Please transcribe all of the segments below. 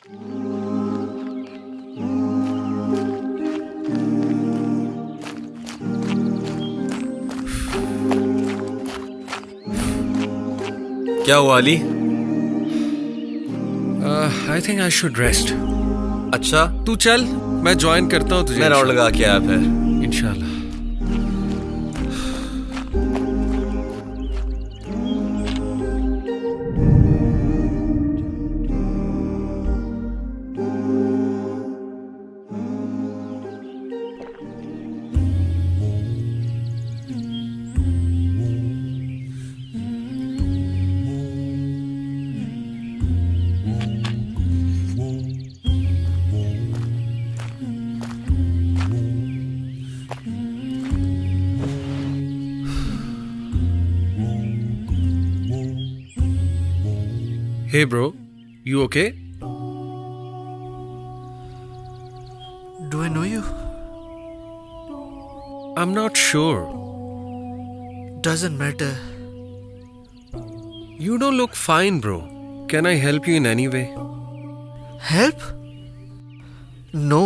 क्या हुआ Ali? I think I should rest. अच्छा, तू चल, मैं ज्वाइन करता हूँ तुझे। मैं राउंड लगा के आया फिर। इंशाल्लाह। Hey bro, you okay? Do I know you? I'm not sure. Doesn't matter. You don't look fine, bro. Can I help you in any way? Help? No.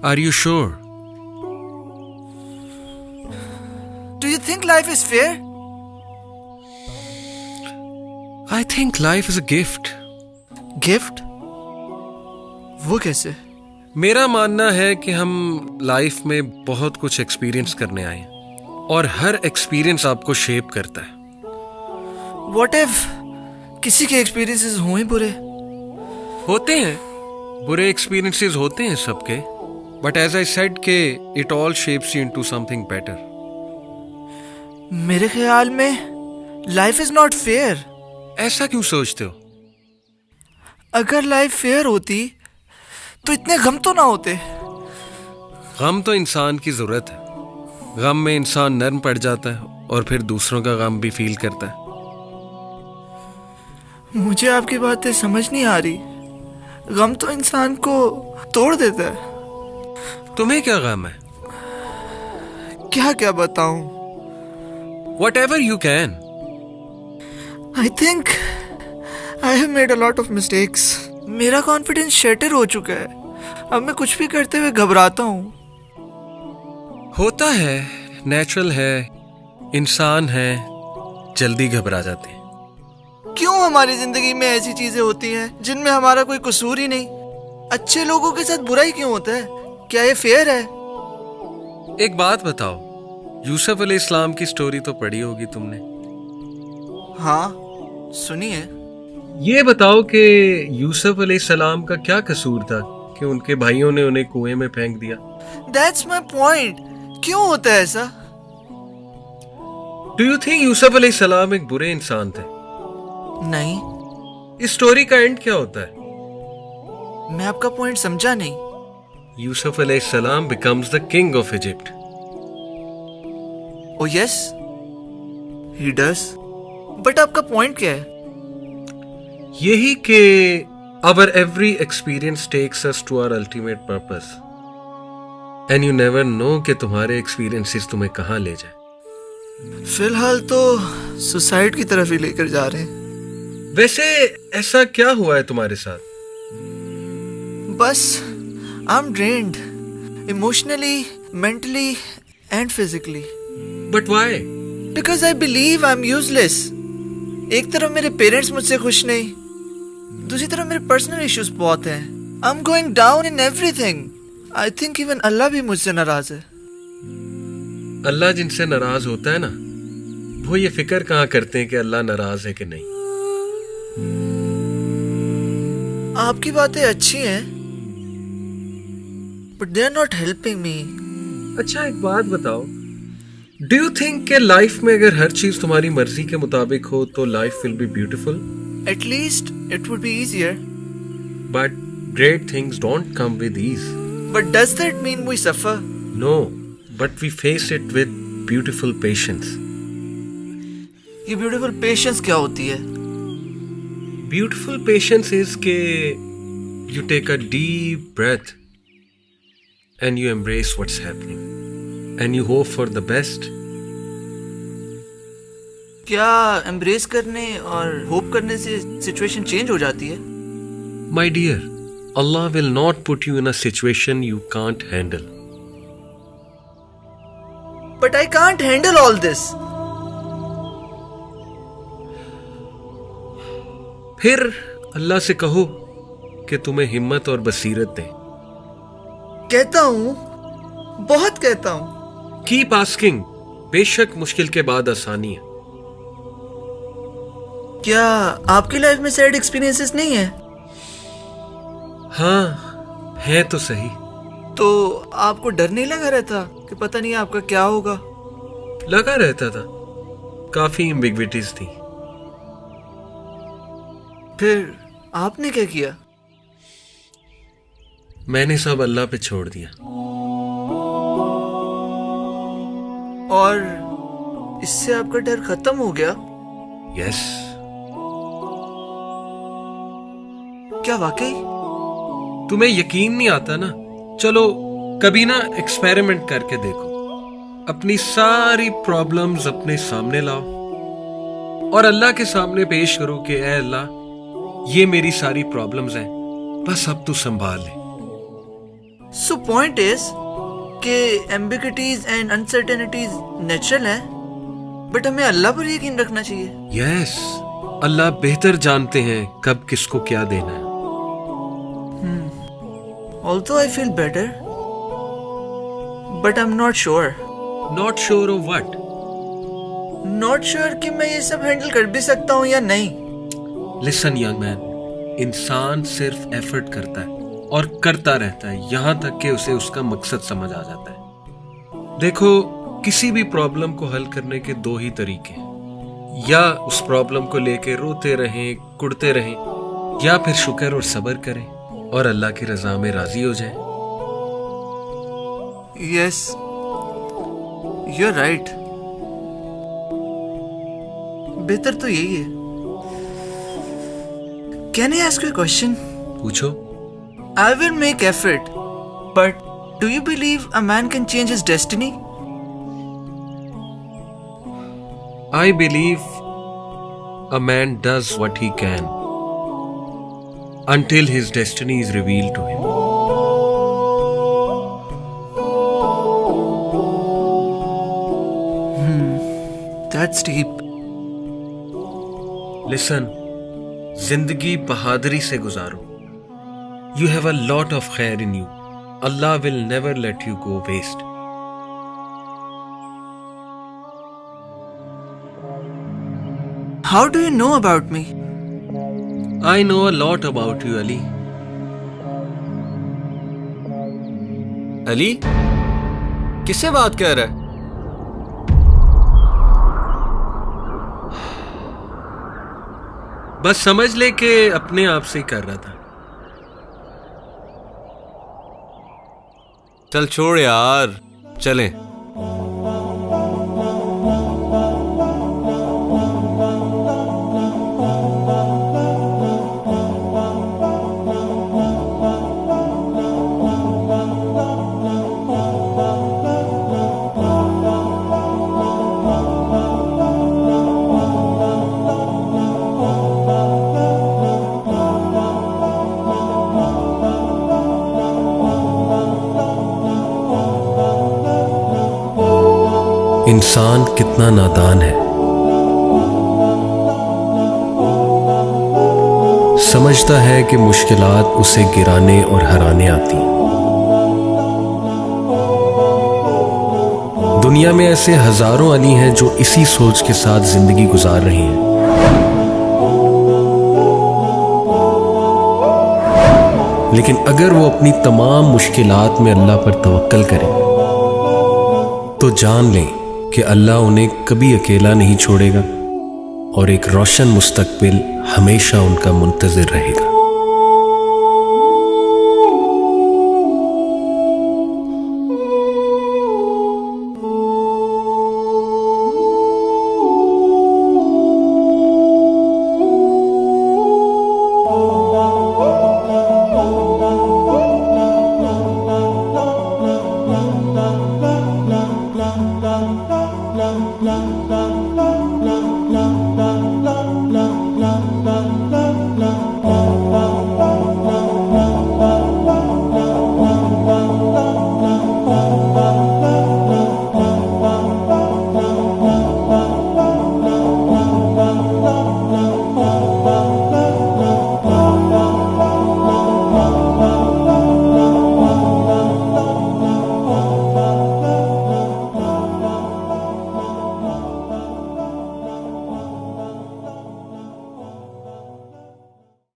Are you sure? Do you think life is fair? I think life is a gift. Gift? वो कैसे? मेरा मानना है कि हम life में बहुत कुछ एक्सपीरियंस करने आए हैं और हर एक्सपीरियंस आपको शेप करता है। What if किसी के एक्सपीरियंसेस हों ही बुरे? होते हैं, बुरे एक्सपीरियंसेस होते हैं सबके, बट एज आई सेड के it all shapes you into something better. मेरे ख्याल में लाइफ इज नॉट फेयर। ऐसा क्यों सोचते हो? अगर लाइफ फेयर होती तो इतने गम तो ना होते। गम तो इंसान की जरूरत है। गम में इंसान नर्म पड़ जाता है और फिर दूसरों का गम भी फील करता है। मुझे आपकी बातें समझ नहीं आ रही। गम तो इंसान को तोड़ देता है। तुम्हें क्या गम है? क्या क्या बताऊं? Whatever you can. I think I have made a lot of mistakes. मेरा कॉन्फिडेंस शैटर हो चुका है। अब मैं कुछ भी करते हुए घबराता हूँ। होता है, नेचुरल है, इंसान है, जल्दी घबरा जाते हैं। क्यों हमारी जिंदगी में ऐसी चीजें होती हैं जिनमें हमारा कोई कसूर ही नहीं? अच्छे लोगों के साथ बुरा ही क्यों होता है? क्या ये फेयर है? एक बात बताओ, यूसुफ अलैहिस्सलाम की स्टोरी तो पढ़ी होगी तुमने। हाँ, सुनिए। ये बताओ कि यूसुफ अलैहिस्सलाम का क्या कसूर था कि उनके भाइयों ने उन्हें कुएं में फेंक दिया? That's my point. क्यों होता है ऐसा? Do you think यूसुफ अलैहिस्सलाम एक बुरे इंसान थे? नहीं, इस स्टोरी का एंड क्या होता है? मैं आपका पॉइंट समझा नहीं। यूसुफ अलैहिस्सलाम becomes the king of Egypt. Oh yes, he does. But आपका पॉइंट क्या है? यही कि our every experience takes us to our ultimate purpose. And you never know कि तुम्हारे experiences तुम्हें कहाँ ले जाए। फिलहाल तो सुसाइड की तरफ ही लेकर जा रहे हैं। वैसे ऐसा क्या हुआ है तुम्हारे साथ? बस I am drained emotionally, mentally and physically. But why? Because I believe I am useless. एक तरफ मेरे पेरेंट्स मुझसे खुश नहीं, दूसरी तरफ मेरे पर्सनल इश्यूज बहुत हैं। I am going down in everything. I think even Allah भी मुझसे नाराज है। अल्लाह जिनसे नाराज होता है ना, वो ये फिक्र कहाँ करते हैं कि अल्लाह नाराज है कि नहीं। आपकी बातें अच्छी हैं, but they are not helping me. अच्छा एक बात बताओ, डू यू थिंक कि लाइफ में अगर हर चीज तुम्हारी मर्जी के मुताबिक हो तो life will be beautiful? At least it would be easier. But great things don't come with ease. But does that mean we suffer? No, but we face it with beautiful patience. ये beautiful patience क्या होती है? Beautiful patience is के you take a deep breath and you embrace what's happening and you hope for the best. क्या embrace करने और hope करने से सिचुएशन चेंज हो जाती है? My dear, Allah will not put you in a situation you can't handle. But I can't handle all this. फिर अल्लाह से कहो कि तुम्हें हिम्मत और बसीरत दे। कहता हूं, बहुत कहता हूं। कीप आस्किंग, बेशक मुश्किल के बाद आसानी है। क्या आपकी लाइफ में सैड एक्सपीरियंसेस नहीं है? हाँ, है तो सही। तो आपको डर नहीं लगा रहता कि पता नहीं आपका क्या होगा? लगा रहता था, काफी एम्बिग्विटीज थी। फिर आपने क्या किया? मैंने सब अल्लाह पे छोड़ दिया। और इससे आपका डर खत्म हो गया? यस। क्या वाकई? तुम्हें यकीन नहीं आता ना? चलो कभी ना एक्सपेरिमेंट करके देखो। अपनी सारी प्रॉब्लम्स अपने सामने लाओ और अल्लाह के सामने पेश करो कि ऐ अल्लाह, ये मेरी सारी प्रॉब्लम्स हैं, बस अब तू संभाल ले। सो पॉइंट इज कि एम्बिग्विटीज एंड अनसर्टेनिटीज नेचुरल है, बट हमें अल्लाह पर यकीन रखना चाहिए। यस, अल्लाह बेहतर जानते हैं कब किसको क्या देना है। Although I feel better, but I'm not sure. Not sure of what? Not sure कि मैं ये सब हैंडल कर भी सकता हूँ या नहीं। Listen young man, इंसान सिर्फ एफर्ट करता है और करता रहता है यहां तक कि उसे उसका मकसद समझ आ जाता है। देखो, किसी भी प्रॉब्लम को हल करने के दो ही तरीके हैं, या उस प्रॉब्लम को लेके रोते रहें, कुड़ते रहें, या फिर शुक्र और सब्र करें और अल्लाह की रजा में राजी हो जाएं। Yes, you're right. बेहतर तो यही है। Can I ask you a question? पूछो। I will make effort, but do you believe a man can change his destiny? I believe a man does what he can until his destiny is revealed to him. That's deep. Listen, जिंदगी बहादुरी से गुजारो। You have a lot of khair in you. Allah will never let you go waste. How do you know about me? I know a lot about you, Ali. Ali, किससे बात कर रहा है? बस समझ ले कि अपने आप से ही कर रहा था। चल छोड़ यार, चलें। इंसान कितना नादान है, समझता है कि मुश्किलात उसे गिराने और हराने आती हैं। दुनिया में ऐसे हजारों अली हैं जो इसी सोच के साथ जिंदगी गुजार रहे हैं। लेकिन अगर वो अपनी तमाम मुश्किलात में अल्लाह पर तवक्कल करें तो जान लें कि अल्लाह उन्हें कभी अकेला नहीं छोड़ेगा और एक रोशन मुस्तकबिल हमेशा उनका मुंतज़िर रहेगा।